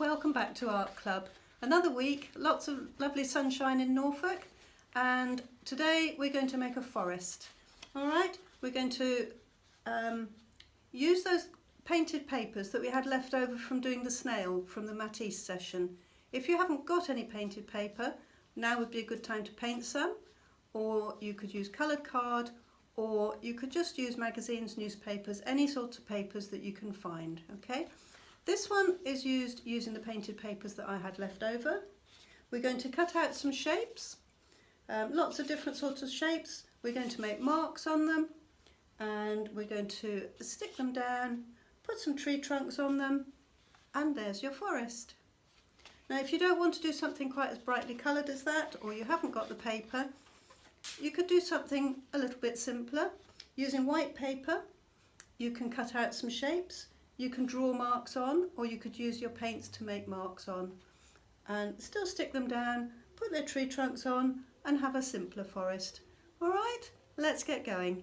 welcome back to Art Club. Another week, lots of lovely sunshine in Norfolk, and today we're going to make a forest. Alright, we're going to use those painted papers that we had left over from doing the snail from the Matisse session. If you haven't got any painted paper, now would be a good time to paint some, or you could use coloured card, or you could just use magazines, newspapers, any sort of papers that you can find, okay? This one is used using the painted papers that I had left over. We're going to cut out some shapes, lots of different sorts of shapes. We're going to make marks on them, and we're going to stick them down, put some tree trunks on them, and there's your forest. Now if you don't want to do something quite as brightly coloured as that, or you haven't got the paper, you could do something a little bit simpler. Using white paper, you can cut out some shapes, you can draw marks on, or you could use your paints to make marks on, and still stick them down, put their tree trunks on, and have a simpler forest. Alright, let's get going.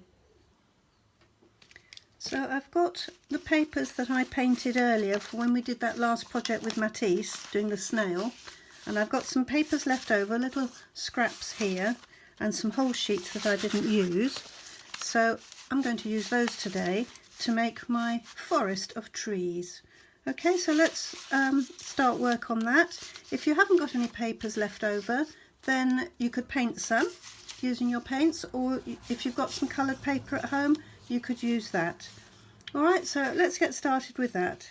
So I've got the papers that I painted earlier for when we did that last project with Matisse, doing the snail, and I've got some papers left over, little scraps here, and some whole sheets that I didn't use. So I'm going to use those today to make my forest of trees. Okay, so let's start work on that. If you haven't got any papers left over, then you could paint some using your paints, or if you've got some coloured paper at home, you could use that. Alright, so let's get started with that.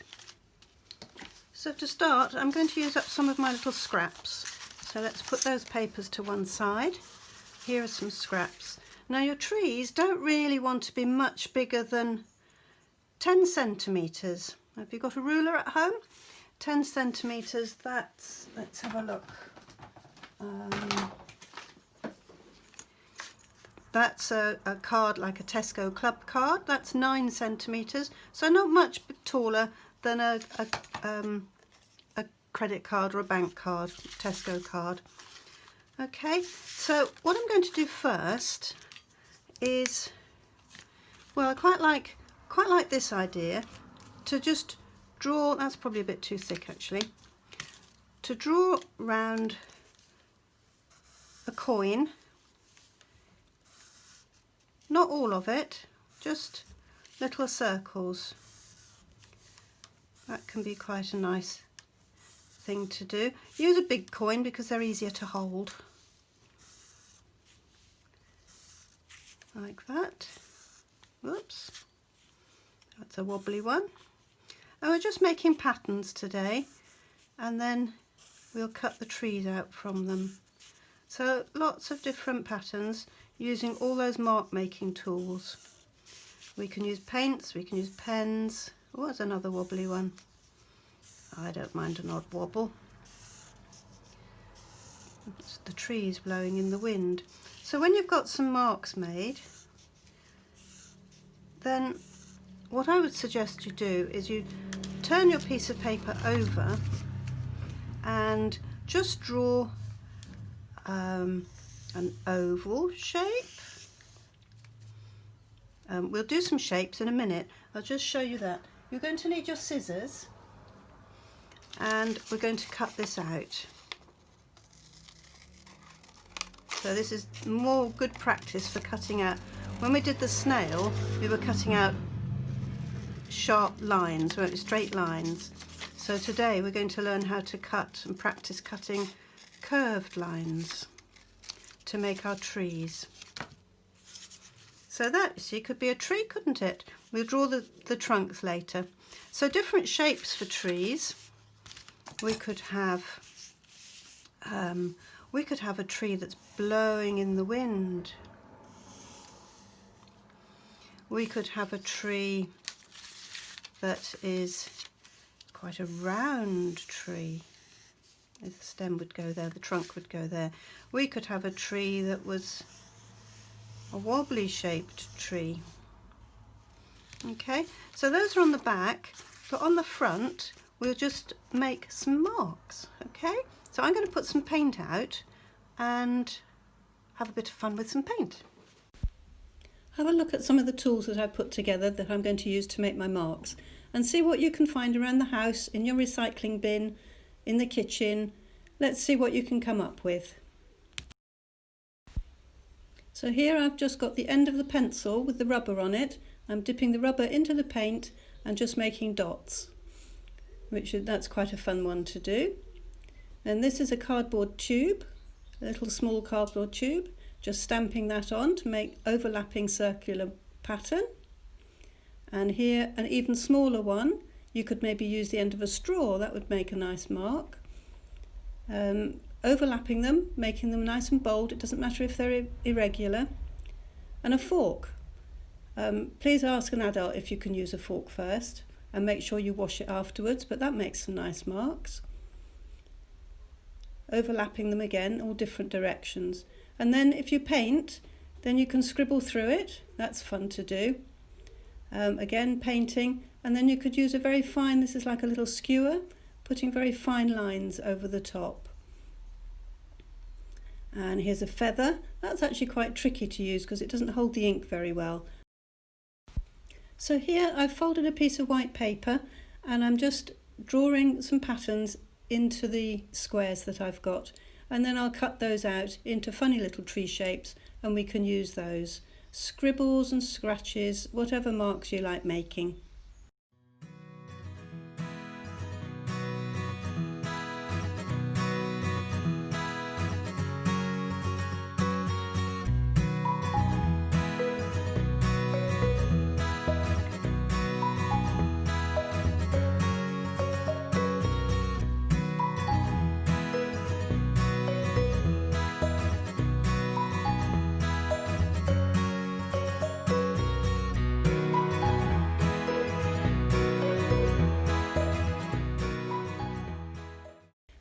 So to start, I'm going to use up some of my little scraps. So let's put those papers to one side. Here are some scraps. Now your trees don't really want to be much bigger than 10 centimetres. Have you got a ruler at home? 10 centimetres, that's, let's have a look. That's a card like a Tesco club card. That's 9 centimetres, so not much taller than a credit card or a bank card, Tesco card. Okay, so what I'm going to do first is, well, I quite like this idea to just draw, that's probably a bit too thick actually, to draw round a coin, not all of it, just little circles. That can be quite a nice thing to do. Use a big coin because they're easier to hold. Like that. Whoops. That's a wobbly one. And we're just making patterns today, and then we'll cut the trees out from them. So lots of different patterns using all those mark making tools. We can use paints, we can use pens. Oh, there's another wobbly one. I don't mind an odd wobble. It's the trees blowing in the wind. So when you've got some marks made, then what I would suggest you do is you turn your piece of paper over and just draw an oval shape. We'll do some shapes in a minute. I'll just show you that. You're going to need your scissors, and we're going to cut this out. So this is more good practice for cutting out. When we did the snail, we were cutting out sharp lines, weren't we? Straight lines. So today we're going to learn how to cut and practice cutting curved lines to make our trees. So that, you see, could be a tree, couldn't it? We'll draw the trunks later. So different shapes for trees. We could have a tree that's blowing in the wind. We could have a tree that is quite a round tree. The stem would go there, the trunk would go there. We could have a tree that was a wobbly shaped tree. Okay, so those are on the back, but on the front we'll just make some marks. Okay, so I'm going to put some paint out and have a bit of fun with some paint. Have a look at some of the tools that I've put together that I'm going to use to make my marks, and see what you can find around the house, in your recycling bin, in the kitchen. Let's see what you can come up with. So here I've just got the end of the pencil with the rubber on it. I'm dipping the rubber into the paint and just making dots, that's quite a fun one to do. And this is a cardboard tube, a little small cardboard tube, just stamping that on to make overlapping circular pattern. And here an even smaller one, you could maybe use the end of a straw, that would make a nice mark. Overlapping them, making them nice and bold, it doesn't matter if they're irregular. And a fork. Please ask an adult if you can use a fork first and make sure you wash it afterwards, but that makes some nice marks. Overlapping them again, all different directions. And then if you paint, then you can scribble through it, that's fun to do. Again, painting, and then you could use a very fine, this is like a little skewer, putting very fine lines over the top. And here's a feather. That's actually quite tricky to use because it doesn't hold the ink very well. So here I've folded a piece of white paper and I'm just drawing some patterns into the squares that I've got, and then I'll cut those out into funny little tree shapes and we can use those. Scribbles and scratches, whatever marks you like making.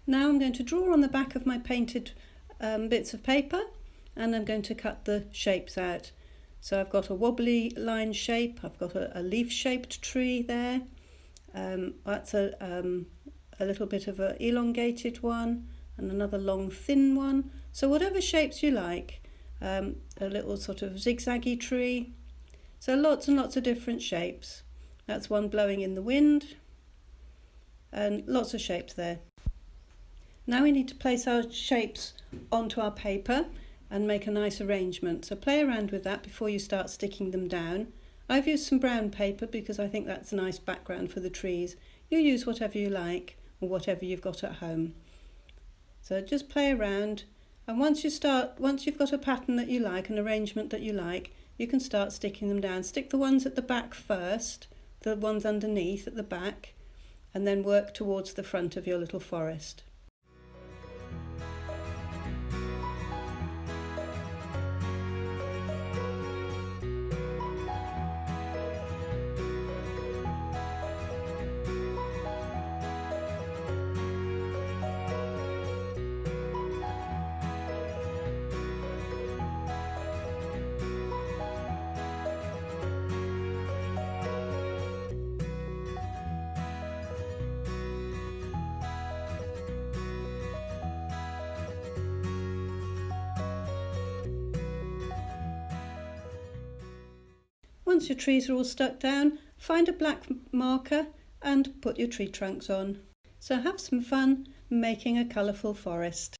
Now I'm going to draw on the back of my painted bits of paper, and I'm going to cut the shapes out. So I've got a wobbly line shape, I've got a leaf shaped tree there, that's a little bit of an elongated one and another long thin one. So whatever shapes you like, a little sort of zigzaggy tree. So lots and lots of different shapes. That's one blowing in the wind, and lots of shapes there. Now we need to place our shapes onto our paper and make a nice arrangement. So play around with that before you start sticking them down. I've used some brown paper because I think that's a nice background for the trees. You use whatever you like or whatever you've got at home. So just play around, and once you've got a pattern that you like, an arrangement that you like, you can start sticking them down. Stick the ones at the back first, the ones underneath at the back, and then work towards the front of your little forest. Once your trees are all stuck down, find a black marker and put your tree trunks on. So have some fun making a colourful forest.